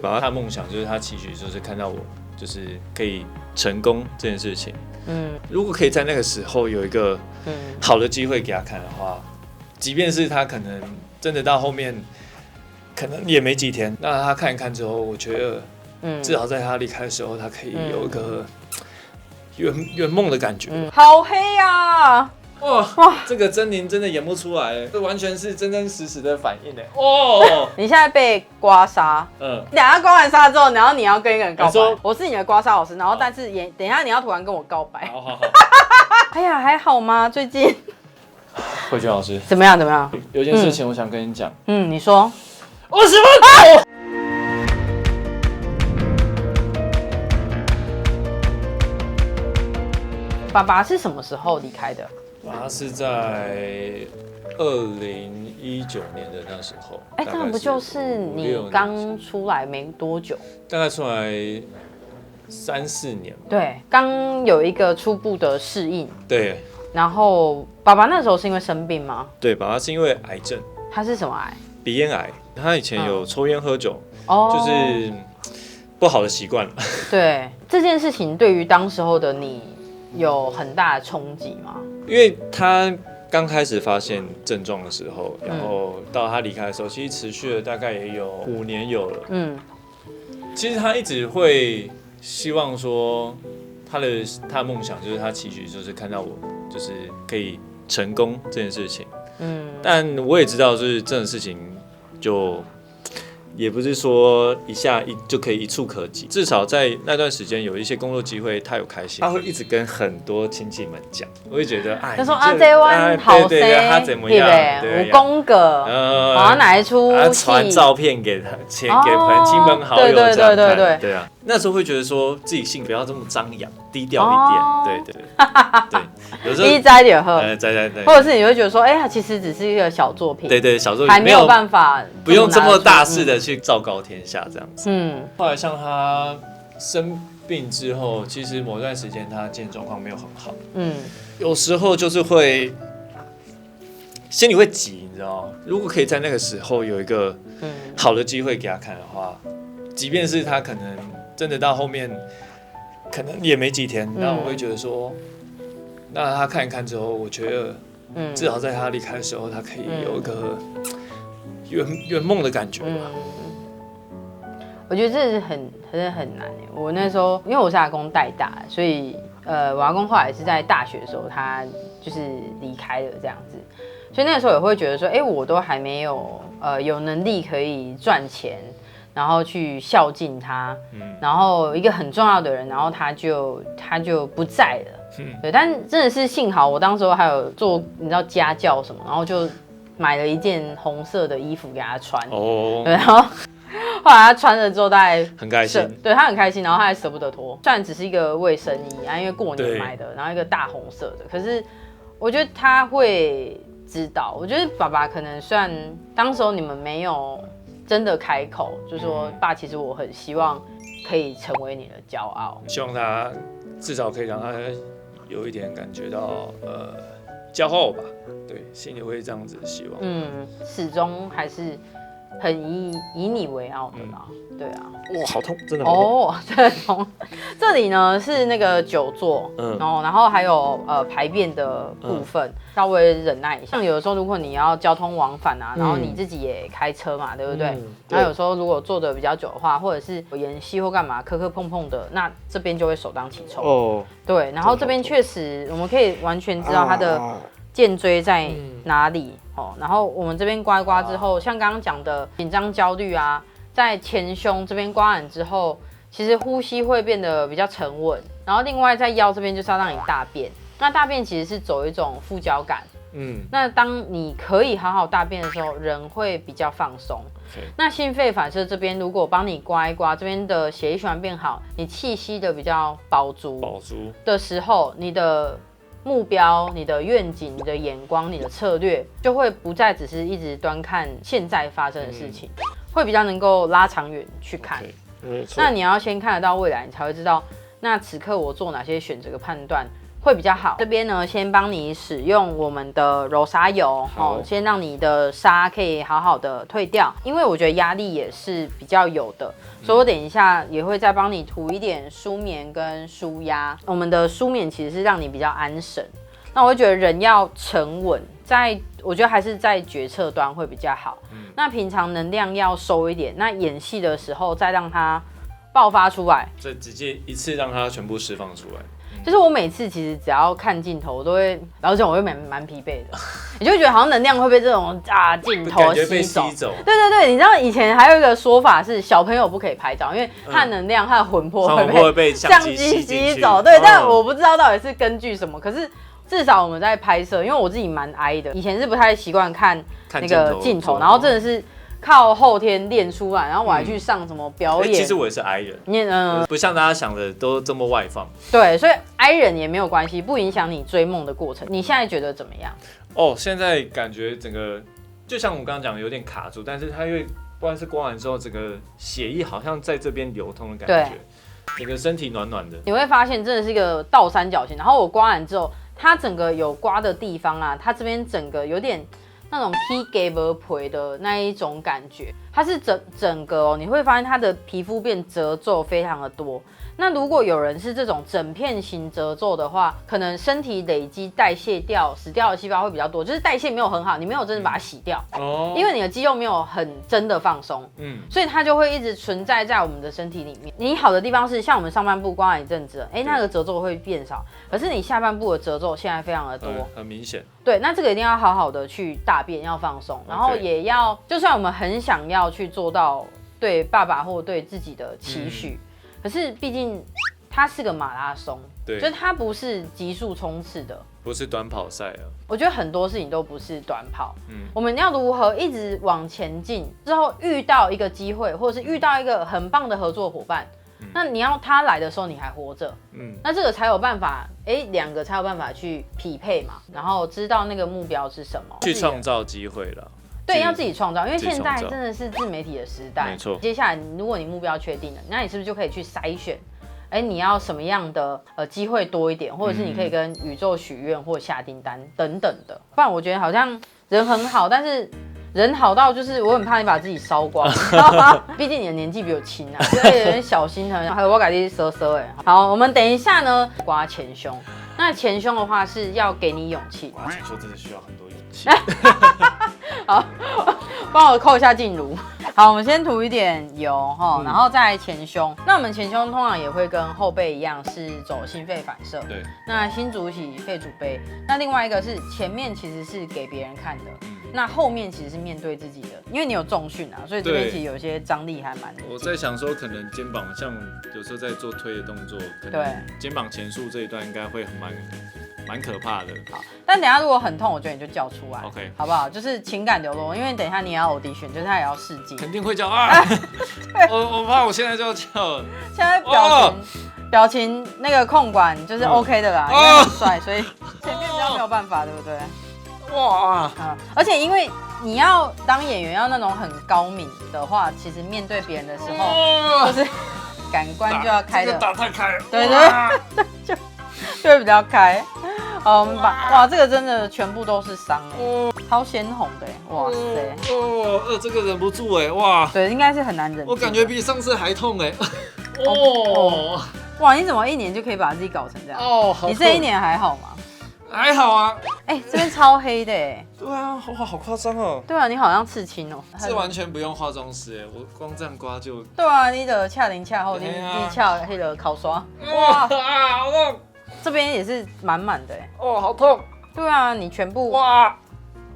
把他的梦想就是他期许，就是看到我就是可以成功这件事情。如果可以在那个时候有一个好的机会给他看的话，即便是他可能真的到后面可能也没几天，那他看一看之后，我觉得至少在他离开的时候，他可以有一个圆梦的感觉。好黑啊！哇，这个狰狞真的演不出来，这完全是真真实实的反应哎。哦，你现在被刮痧，等一下刮完痧之后，然后你要跟一个人告白，我是你的刮痧老师，然后但是等一下你要突然跟我告白。好。哎呀，还好吗？最近慧娟老师怎么样？怎么样？有件事情我想跟你讲。你说。我什么？爸爸是什么时候离开的？他是在2019年的那时候。这样不就是你刚出来没多久？大概出来3-4年吧。对，刚有一个初步的适应。对。然后爸爸那时候是因为生病吗？对，爸爸是因为癌症。他是什么癌？鼻咽癌。他以前有抽烟喝酒，就是不好的习惯。对，这件事情对于当时候的你有很大的冲击吗？因为他刚开始发现症状的时候，然后到他离开的时候，其实持续了大概也有5年有了。其实他一直会希望说，他的梦想就是他期许就是看到我就是可以成功这件事情。但我也知道，就是这种事情就也不是说一下就可以一触可及，至少在那段时间有一些工作机会，他有开心，他会一直跟很多亲戚们讲，我会觉得他说这湾好谁，他怎么样，对，5宫格，我要哪一出戏，传照片给他，给亲朋好友这样看，对啊，那时候会觉得说自己性不要这么张扬，低调一点，对，有时候低栽点喝，栽，或者是你会觉得说，它其实只是一个小作品，对，小作品还没有办法，不用这么大肆的去昭告天下这样子。后来像他生病之后，其实某段时间他健康状况没有很好，有时候就是会心里会急，你知道吗？如果可以在那个时候有一个好的机会给他看的话，即便是他可能真的到后面可能也没几天，那我会觉得说，那他看一看之后，我觉得至少在他离开的时候，他可以有一个圆梦的感觉吧。我觉得这是很难耶。我那时候因为我是阿公带大，所以我阿公后来是在大学的时候，他就是离开了这样子，所以那个时候也会觉得说，我都还没有有能力可以赚钱，然后去孝敬他，然后一个很重要的人，然后他就不在了，对，但真的是幸好我当时候还有做你知道家教什么，然后就买了一件红色的衣服给他穿，对，然后后来他穿了之后，大概很开心，对他很开心，然后他还舍不得脱，虽然只是一个卫生衣因为过年买的，然后一个大红色的，可是我觉得他会知道，我觉得爸爸可能虽然当时候你们没有真的开口，就说爸，其实我很希望可以成为你的骄傲，希望他至少可以让他有一点感觉到骄傲吧，对，心里会这样子希望。始终还是很以你为傲的啦，对啊。哇，好痛，真的好痛。对，痛。这里呢是那个久坐，然后还有排便的部分，稍微忍耐一下。像有的时候如果你要交通往返啊，然后你自己也开车嘛，对不对？然后有时候如果坐的比较久的话，或者是演戏或干嘛磕碰碰的，那这边就会首当其冲。对，然后这边确实我们可以完全知道它的肩椎在哪里。然后我们这边刮一刮之后，像刚刚讲的紧张焦虑啊，在前胸这边刮完之后，其实呼吸会变得比较沉稳。然后另外在腰这边就是要让你大便，那大便其实是走一种副交感。那当你可以好好大便的时候，人会比较放松。那心肺反射这边如果帮你刮一刮，这边的血液循环变好，你气息的比较饱足的时候，你的目标、你的愿景、你的眼光、你的策略，就会不再只是一直端看现在发生的事情，会比较能够拉长远去看。那你要先看得到未来，你才会知道，那此刻我做哪些选择跟判断会比较好。这边呢，先帮你使用我们的柔砂油，先让你的痧可以好好的退掉。因为我觉得压力也是比较有的，所以我等一下也会再帮你涂一点舒眠跟舒压。我们的舒眠其实是让你比较安神，那我会觉得人要沉稳，我觉得还是在决策端会比较好。那平常能量要收一点，那演戏的时候再让它爆发出来，这直接一次让它全部释放出来。就是我每次其实只要看镜头，我都会，老实讲，我会蛮疲惫的，你就会觉得好像能量会被这种镜头吸走。对对对，你知道以前还有一个说法是小朋友不可以拍照，因为他的能量、他的魂魄会被相机吸走。对，但我不知道到底是根据什么，可是至少我们在拍摄，因为我自己蛮哀的，以前是不太习惯看那个镜头，然后真的是靠后天练出来，然后我还去上什么表演。其实我也是 I 人，不像大家想的都这么外放。对，所以 I 人也没有关系，不影响你追梦的过程。你现在觉得怎么样？现在感觉整个就像我刚刚讲的有点卡住，但是它因为不管是刮完之后，整个血液好像在这边流通的感觉，整个身体暖暖的。你会发现真的是一个倒三角形，然后我刮完之后，它整个有刮的地方啊，它这边整个有点那种起鸡无皮的那一种感觉，它是整个你会发现它的皮肤变褶皱非常的多。那如果有人是这种整片型褶皱的话，可能身体累积代谢掉死掉的细胞会比较多，就是代谢没有很好，你没有真的把它洗掉，因为你的肌肉没有很真的放松，所以它就会一直存在在我们的身体里面。你好的地方是像我们上半部刮完一阵子，那个褶皱会变少，可是你下半部的褶皱现在非常的多，很明显。对，那这个一定要好好的去大便，要放松，然后也要，就算我们很想要去做到对爸爸或对自己的期许。可是毕竟它是个马拉松，对，就是它不是急速冲刺的，不是短跑赛啊。我觉得很多事情都不是短跑，我们要如何一直往前进，之后遇到一个机会，或者是遇到一个很棒的合作伙伴，那你要他来的时候你还活着，那这个才有办法，两个才有办法去匹配嘛，然后知道那个目标是什么，去创造机会了。对，要自己创造，因为现在真的是自媒体的时代。没错。接下来，如果你目标确定了，那你是不是就可以去筛选？你要什么样的机会多一点，或者是你可以跟宇宙许愿或下订单等等的。不然我觉得好像人很好，但是人好到就是我很怕你把自己烧光，毕竟你的年纪比我轻啊，所以有点小心疼。还有我改天瑟瑟好，我们等一下呢刮前胸。那前胸的话是要给你勇气。哇，前胸真的需要很多勇气。好，帮我扣一下静茹。好，我们先涂一点油哈，然后再前胸。那我们前胸通常也会跟后背一样，是走心肺反射。对。那心主喜，肺主悲。那另外一个是前面其实是给别人看的，那后面其实是面对自己的，因为你有重训啊，所以这边其实有一些张力还蛮。我在想说，可能肩膀像有时候在做推的动作，可能肩膀前束这一段应该会蛮可怕的。好，但等一下如果很痛，我觉得你就叫出来 ，OK， 好不好？就是情感流露，因为等一下你也要 audition，就是他也要试镜，肯定会叫啊！我怕我现在就要叫了。现在表情那个控管就是 OK 的啦，因为很帅，所以前面比较没有办法，对不对？哇！而且因为你要当演员要那种很高敏的话，其实面对别人的时候，就是感官就要开的，打太开了，对，就会比较开。好，我们哇，这个真的全部都是伤超鲜红的哇塞！这个忍不住哇！对，应该是很难忍。我感觉比上次还痛哇，你怎么1年就可以把自己搞成这样？你这1年还好吗？还好啊。这边超黑的对啊，哇，好夸张哦。对啊，你好像刺青哦。这完全不用化妆师我光这样刮就。对啊，你的恰零恰后，你恰黑的烤刷。哇，好痛！这边也是满满的好痛。对啊，你全部哇，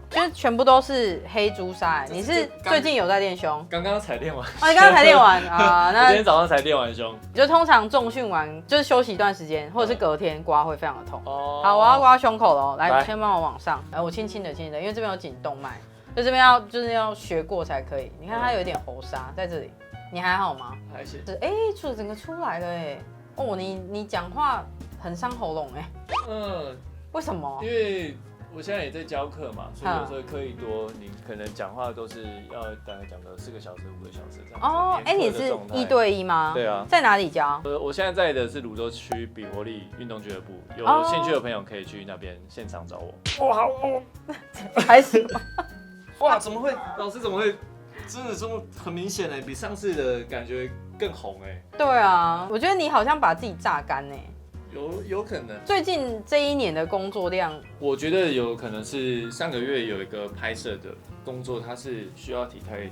就是全部都是黑朱砂你是最近有在练胸？刚刚才练完。你刚刚才练完啊？那我今天早上才练完胸。就通常重训完就是休息一段时间，或者是隔天刮会非常的痛。好，我要刮胸口了，来，先帮我往上，我轻轻的，因为这边有颈动脉，所以这边要学过才可以。你看它有一点喉砂在这里，你还好吗？还行。整个出来了你讲话很伤喉咙为什么？因为我现在也在教课嘛，所以有时候课一多，你可能讲话都是要大概讲个4个小时、5个小时这样子。哦，你是1对1吗？对啊。在哪里教？我现在在的是泸州区比活力运动俱乐部，有兴趣的朋友可以去那边现场找我。哇，好哦，开始。哇，怎么会？老师怎么会？真的这么很明显比上次的感觉更红对啊，我觉得你好像把自己榨干有可能。最近这1年的工作量，我觉得有可能是上个月有一个拍摄的工作，它是需要体态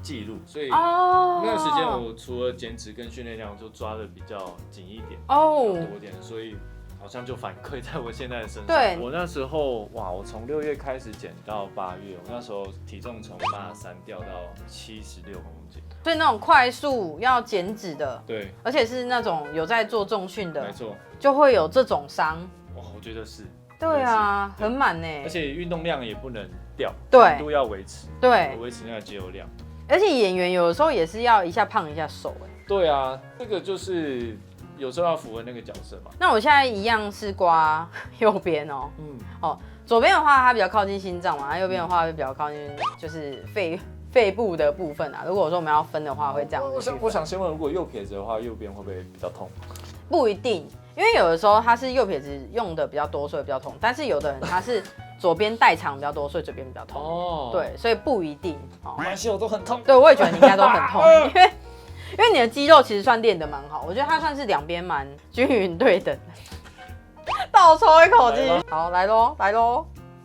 记录，所以那段时间我除了减脂跟训练量，就抓的比较紧一点，多点，所以好像就反馈在我现在的身上。对，我那时候我从6月开始减到8月，我那时候体重从83掉到76公斤。所以那种快速要减脂的，对，而且是那种有在做重训的，没错，就会有这种伤。我觉得是。对啊，很满而且运动量也不能掉，对，强度要维持，对，维持那个肌肉量。而且演员有的时候也是要一下胖一下瘦对啊，这个就是有时候要符合那个角色嘛。那我现在一样是刮右边左边的话它比较靠近心脏嘛，右边的话会比较靠近就是肺部的部分啊。如果说我们要分的话，会这样子。我想先问，如果右撇子的话，右边会不会比较痛？不一定，因为有的时候他是右撇子用的比较多，所以比较痛。但是有的人他是左边代偿比较多，所以左边比较痛。对，所以不一定。没关系，我都很痛。对，我也觉得你应该都很痛，因为你的肌肉其实算练得蛮好，我觉得它算是2边蛮均匀对等。倒抽一口气，好，来咯，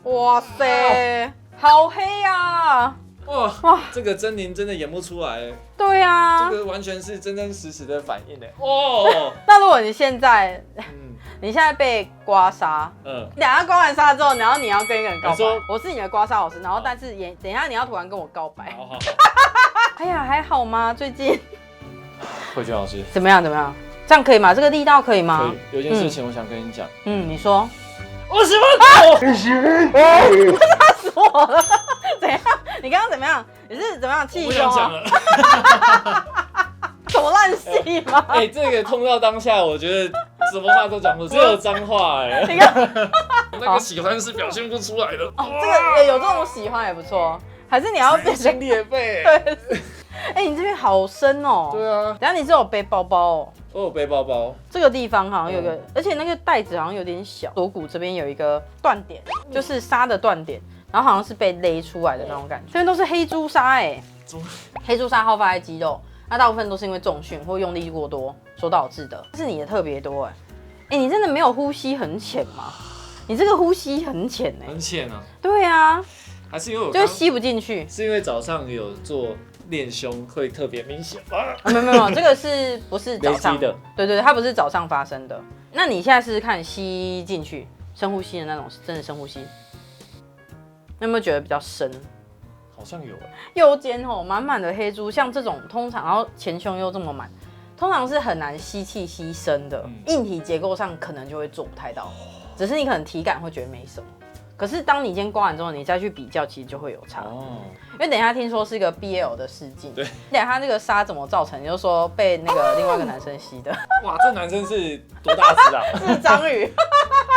哇塞，好黑啊！哇，这个狰狞真的演不出来。对啊，这个完全是真真实实的反应那如果你现在，你现在被刮痧，你等下刮完痧之后，然后你要跟一个人告白，我是你的刮痧老师，然后但是等一下你要突然跟我告白。好。哎呀，还好吗？最近？慧娟老师，怎么样？这样可以吗？这个力道可以吗？有件事情我想跟你讲。你说。我喜欢我喜欢吓死我了！怎样？你刚刚怎么样？你是怎么样气胸啊？什么烂戏吗？这个痛到当下，我觉得什么话都讲不出，只有脏话你看，那个喜欢是表现不出来的。这个有这种喜欢也不错，还是你要变成裂肺？对。你这边好深哦。对啊。等下你是有背包包我有背包包。这个地方好像有个，而且那个袋子好像有点小。锁骨这边有一个断点，就是痧的断点，然后好像是被勒出来的那种感觉。这边都是黑朱砂黑朱砂好发在肌肉，那大部分都是因为重训或用力过多所导致的。但是你的特别多你真的没有呼吸很浅吗？你这个呼吸很浅很浅啊。对啊。还是因为我就是吸不进去，是因为早上有做练胸会特别明显没有，这个是不是早上的？对，它不是早上发生的。那你现在试试看吸进去，深呼吸的那种，真的深呼吸。你有没有觉得比较深？好像有右肩满满的黑珠，像这种通常，然后前胸又这么满，通常是很难吸气吸深的。硬体结构上可能就会做不太到，只是你可能体感会觉得没什么。可是当你今天刮完之后，你再去比较，其实就会有差。因为等一下听说是一个 BL 的试镜，对，等一下他这个痧怎么造成？你就说被那个另外一个男生吸的。哇，这男生是多大只啊？是章鱼。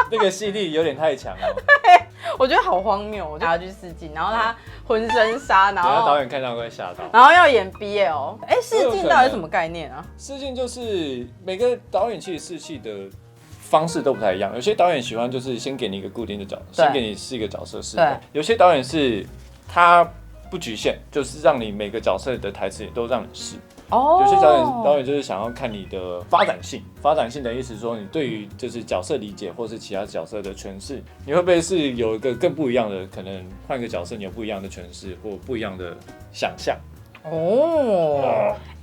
那个吸力有点太强了。对，我觉得好荒谬。我就要去试镜，然后他浑身痧，然后导演看到会吓到，然后要演 BL。试镜到底是什么概念啊？试镜就是每个导演其实试戏的方式都不太一样，有些导演喜欢就是先给你一个固定的角色，先给你试一个角色试。对，有些导演是他不局限，就是让你每个角色的台词也都让你试。有些导演就是想要看你的发展性。发展性的意思说，你对于就是角色理解或是其他角色的诠释，你会不会是有一个更不一样的？可能换一个角色，你有不一样的诠释或不一样的想象。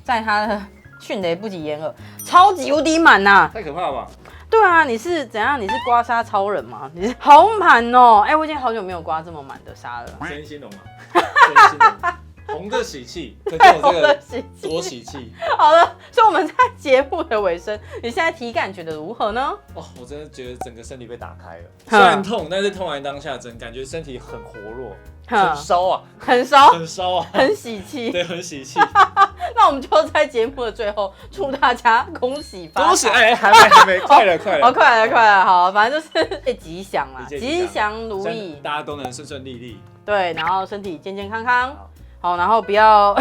在他的迅雷不及掩耳，超级无敌满呐！太可怕了吧？对啊，你是怎样？你是刮痧超人吗？你是好满哦！我已经好久没有刮这么满的痧了。真心龙嘛，红的喜气，可见我这个多喜气。好了，所以我们在节目的尾声，你现在体感觉得如何呢？我真的觉得整个身体被打开了，虽然痛，但是痛完当下，感觉身体很活络，很烧啊，很烧，很烧啊，很喜气，对，很喜气。那我们就在节目的最后祝大家恭喜发财，恭喜！哎，还没，快了，哦，快了，好，反正就是吉祥啦，吉祥如意，大家都能顺顺利利。对，然后身体健健康康，好，然后不要。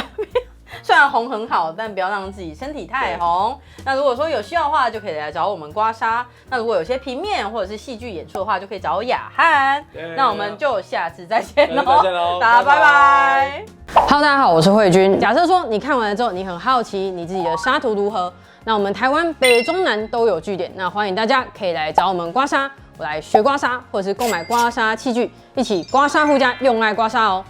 虽然红很好，但不要让自己身体太红。那如果说有需要的话，就可以来找我们刮痧。那如果有些平面或者是戏剧演出的话，就可以找雅翰。那我们就下次再见喽，大家拜拜。Hello， 大家好，我是慧君。假设说你看完了之后，你很好奇你自己的痧图如何，那我们台湾北中南都有据点，那欢迎大家可以来找我们刮痧，我来学刮痧，或者是购买刮痧器具，一起刮痧护家，用爱刮痧哦。